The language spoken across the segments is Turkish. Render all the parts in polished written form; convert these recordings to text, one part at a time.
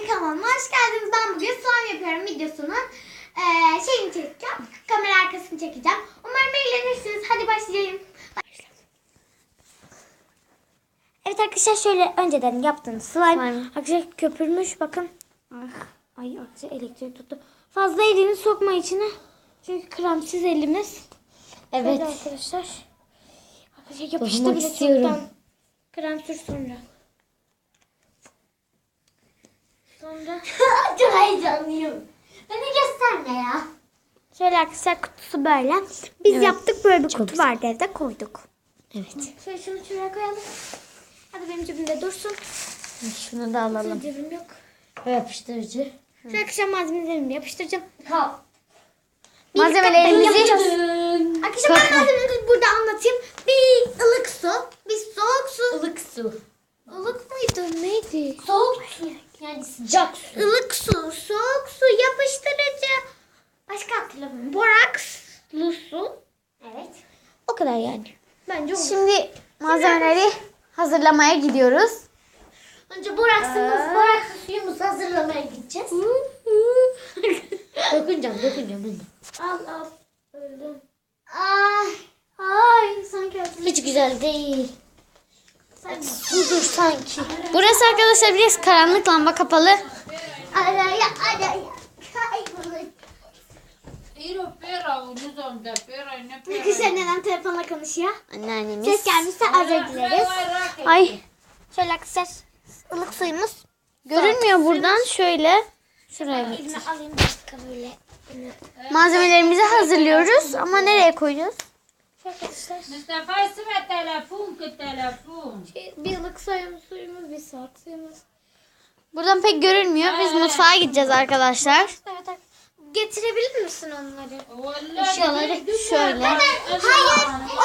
kanalıma hoş geldiniz. Ben bugün slime yapıyorum videosunun şeyini çekeceğim. Kamera arkasını çekeceğim. Umarım eğlenirsiniz. Hadi başlayalım. Evet arkadaşlar, şöyle önceden yaptığım slime. Arkadaşlar köpürmüş, bakın. Ay arkadaşlar elektrik tuttu. Fazla elini sokma içine. Çünkü kremsiz elimiz. Evet. Şöyle arkadaşlar. Arkadaşlar yapıştı bile çoktan. Krem sür sonra. Çok heyecanlıyım. Beni gösterme ya. Şöyle arkadaşlar, kutusu böyle. Biz yaptık, böyle bir kutu vardı evde, koyduk. Evet. Şöyle şunu şuraya koyalım. Hadi benim cebimde dursun. Şunu da alalım. Cebim yok. Yapıştırıcı. Şöyle arkadaşlar malzemelerimi yapıştıracağım. Malzemelerimizi arkadaşlar ben malzemeleri burada anlatayım. Bir ılık su, bir soğuk su. ılık su. Ilık mıydı? Neydi? Soğuk su. Yani sıcak su. Ilık su, soğuk su, yapıştırıcı. Başka hatırlamıyorum. Borakslı su. Evet. O kadar yani. Bence olur. Şimdi malzemeleri hazırlamaya gidiyoruz. Önce borakslı suyumuzu hazırlamaya gideceğiz. Dokunacağım. Al. Öldüm. Ay sanki hatırladım. Hiç güzel değil. Sudur sanki. Burası arkadaşlar biraz karanlık, lamba kapalı. Araya. Arkadaşlar neden telefonla konuşuyor? Anneannemiz. Ses gelmişse özür dileriz. Ay, Şöyle arkadaşlar, ılık suyumuz. görünmüyor buradan, şöyle. Şuraya bak. Elime alayım bir dakika böyle. Malzemelerimizi hazırlıyoruz ama nereye koyacağız? Şöyle arkadaşlar. Mustafa اسمع تلفون. Bir ılık suyumuz, bir soğuk suyumuz. Buradan pek görünmüyor. Biz mutfağa gideceğiz arkadaşlar. Evet. Getirebilir misin onları? Eşyaları şöyle. Hayır,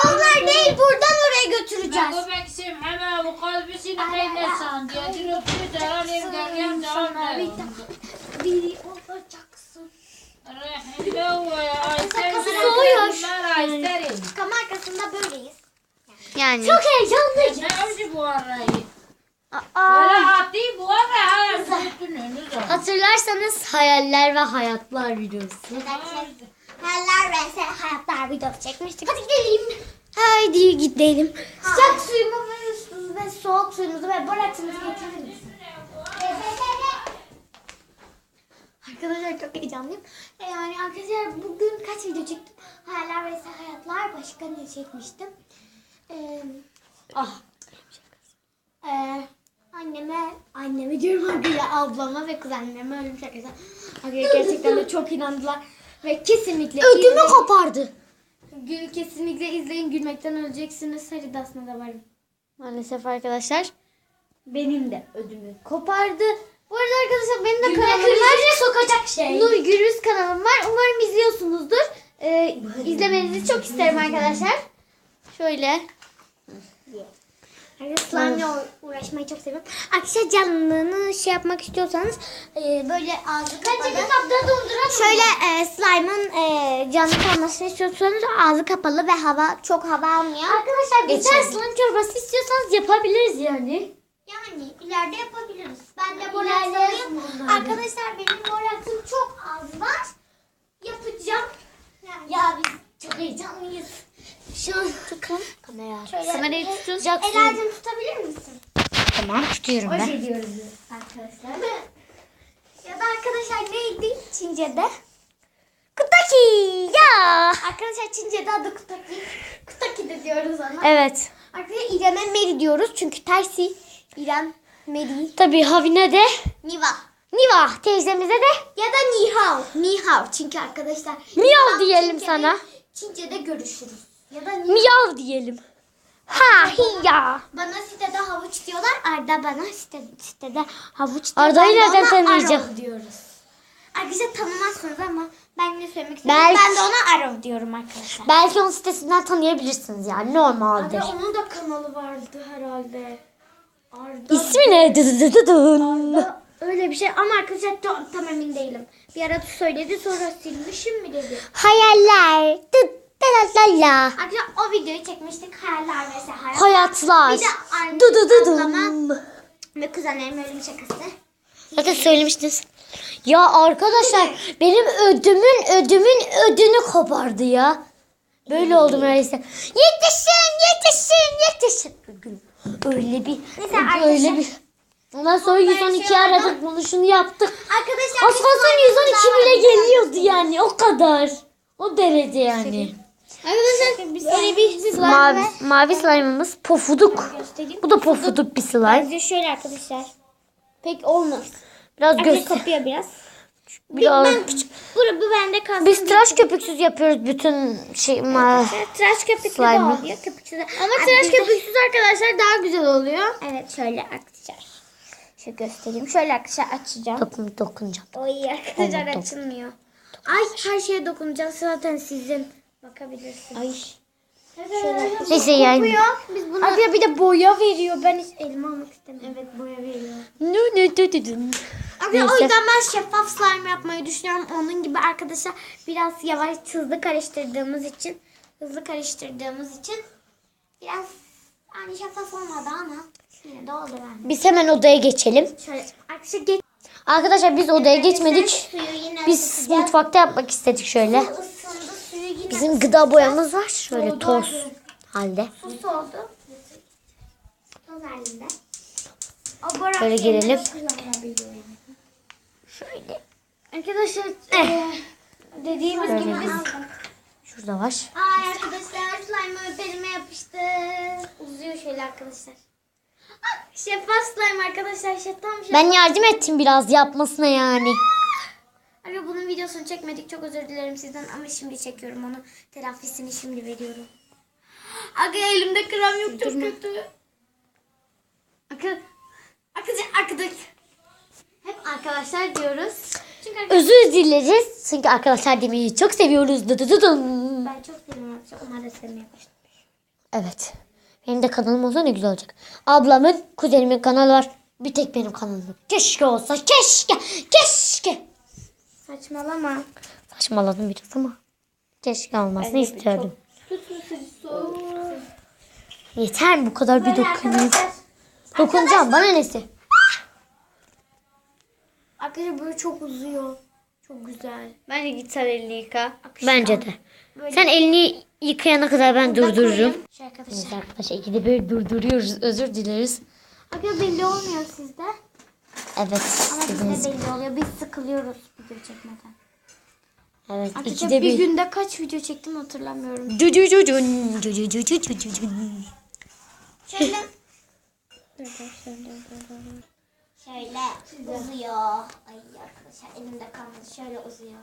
onlar değil. Buradan oraya götüreceğiz. Bir olacaksın. Kam arkasında böyleyiz. Yani. Çok heyecanlıyız. Hatırlarsanız hayaller ve hayatlar videosu. Hayaller ve hayatlar videosu çekmiştik. Hadi gidelim. Haydi gidelim. Sıcak suyumuzu ve soğuk suyumuzu ve boraksımızı getirir misin? Arkadaşlar çok heyecanlıyım. Yani arkadaşlar bugün kaç video çektim? Hayaller ve hayatlar, başka ne çekmiştim? Anneme diyorum arkadaşlar, ablama ve kuzenlerime öyle bir şey arkadaşlar. Arkadaşlar gerçekten de çok inandılar ve kesinlikle Ödümü kopardı. kesinlikle izleyin, gülmekten öleceksiniz. Haridasına da varım. Maalesef arkadaşlar. Benim de ödümü kopardı. Bu arada arkadaşlar benim de kanalım var. Sokacak şey. Nur Gürüz kanalım var. Umarım izliyorsunuzdur. İzlemenizi çok isterim arkadaşlar. Şöyle. Slime ile uğraşmayı çok seviyorum. Arkadaşlar canlılığını yapmak istiyorsanız böyle ağzı kapalı. Şöyle slime'ın canlı kalmasını istiyorsanız ağzı kapalı ve çok hava almıyor. Arkadaşlar güzel slime çorbası istiyorsanız yapabiliriz yani. Yani ileride yapabiliriz. Ben de boraksım. Arkadaşlar benim boraksım çok az var. Yapacağım. Yani. Ya biz çok heyecanlıyız. Şu an Kamerayı tutuyoruz. Ela'cığım tutabilir misin? Tamam, tutuyorum ben. Oje diyoruz arkadaşlar. Ya da arkadaşlar neydi Çince'de? Kutaki ya. Arkadaşlar Çince'de adı Kutaki. Kutaki de diyoruz ona. Evet. Arkadaşlar İrem'e Meri diyoruz çünkü tersi İrem Meri. Tabii Havine de Niva. Niva teyzemize de Ya da Ni Hao. Ni Hao çünkü arkadaşlar. Miyav diyelim sana. Çince'de görüşürüz. Ya da Ni Miyav diyelim. Ha hiya. Bana sitede havuç diyorlar. Arda bana sitede havuç diyor. Arda'yı Ben de nereden ona tanıyacağım? Arov diyoruz. Arkadaşlar tanımazsınız ama ben ne söylemek istiyorum. Belki. Ben de ona Arov diyorum arkadaşlar. Belki onun sitesinden tanıyabilirsiniz yani, normaldir. Arda, onun da kanalı vardı herhalde. Arda. İsmi ne? Dıdıdıdıdın. Arda, öyle bir şey ama arkadaşlar tam emin değilim. Bir ara söyledi, sonra silmişim mi dedi. Hayaller. Dıdıdıdıdın. Arkadaşlar o videoyu çekmiştik. Hayaller ve hayat. Hayatlar. Bir de ablama Dıdıdıdın. ve kuzenlerimin öyle bir şakası. Zaten söylemiştiniz. Ya arkadaşlar benim ödümün ödünü kopardı ya. Böyle oldum öyleyse. Yetişin. Öyle bir. Ondan sonra 112 aradık bunu şunu yaptık. Arkadaşlar Az kalsın 112 bile geliyordu yani o kadar. O derece yani. Arkadaşlar biz öyle bir Mavi slime'ımız pofuduk. Bu da pofuduk bir slime. Bence şöyle arkadaşlar. Pek olmaz. Biraz Göz kopuyor biraz. biraz. Ben küçük. Bu bende kalsın. Biz tıraş köpüksüz yapıyoruz bütün Tıraş köpüklü de Slime. oluyor. Köpüksüz de. Ama tıraş köpüksüz arkadaşlar daha güzel oluyor. Evet şöyle arkadaşlar. Şu göstereyim. Şöyle arkadaşlar açacağım. Dokunacağım. Oy arkadaşlar Tamam, açılmıyor. Ay her şeye dokunacağız zaten sizin. Bakabilirsiniz. Ay. Şöyle. Neyse yani. Biz bunu... Abi bir de boya veriyor. Ben hiç elime almak istemiyorum. Evet boya veriyor. Abi o yüzden ben şeffaf slime yapmayı düşünüyorum. Onun gibi arkadaşlar biraz yavaş hızlı karıştırdığımız için biraz hani şeffaf olmadı ama yine de oldu yani. Biz hemen odaya geçelim. Şöyle arkadaşlar Arkadaşlar biz odaya geçmedik. Suyu yine Biz ısıtacağız. mutfakta yapmak istedik şöyle. Su ısındı, suyu yine Bizim gıda boyamız var. Şöyle toz halde. su soğudu. Toz halinde. Şöyle gelelim. Şöyle. Arkadaşlar dediğimiz gibi biz... Şurada var. Ay arkadaşlar slime öperime yapıştı. Uzuyor şöyle arkadaşlar. Ah, şeffaf slime arkadaşlar. Şeffaf. Ben yardım ettim biraz yapmasına yani. Abi bunun videosunu çekmedik. Çok özür dilerim sizden ama şimdi çekiyorum onu. Telafisini şimdi veriyorum. Aga elimde krem yok çok kötü. Arkadaşlar. Hep arkadaşlar diyoruz. Çünkü Özür dileriz. Çünkü arkadaşlar demeyi çok seviyoruz. Dıdıdıdım. ben çok seviyorum arkadaşlar. Onlar da sevmeye başladı. Evet. Benim de kanalım olsa ne güzel olacak. Ablamın, kuzenimin kanalı var. Bir tek benim kanalım yok. Keşke olsa. Keşke. Saçmalama. Saçmaladım biraz ama. Keşke olmasını istiyordum. Yeter mi bu kadar bir dokunayım? Dokunacağım. Bana nesi? Arkadaşlar böyle çok uzuyor. Çok güzel. Bence git sen elini yıka. Akışkan. Bence de. Böyle Sen elini yıkayana kadar ben durdururum. Şey arkadaşlar. Evet arkadaşlar ikide bir durduruyoruz. Özür dileriz. Arkadaşlar belli olmuyor sizde. Evet. Ama Dediniz. bizde belli oluyor. Biz sıkılıyoruz video çekmeden. Evet. Arkadaşlar İkide bir bir. günde kaç video çektim hatırlamıyorum. Şöyle. Şöyle uzuyor. Ay arkadaşlar elimde kalmadı. Şöyle uzuyor.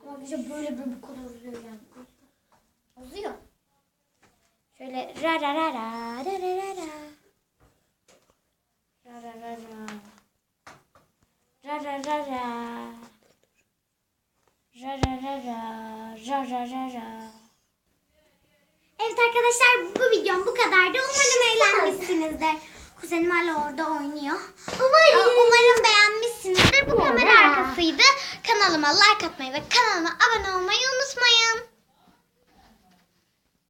Ama arkadaşlar böyle bu kadar uzuyor yani. Uzuyor. Şöyle ra ra ra ra ra ra ra ra. Ra ra ra ra. Ra ra ra ra. Ra ra ra ra. Ra ra ra ra. Evet arkadaşlar bu videom bu kadardı. Umarım eğlenmişsinizdir. Kuzenim hala orada oynuyor. Umarım beğenmişsinizdir. Bu kamera arkasıydı. Kanalıma like atmayı ve kanalıma abone olmayı unutmayın.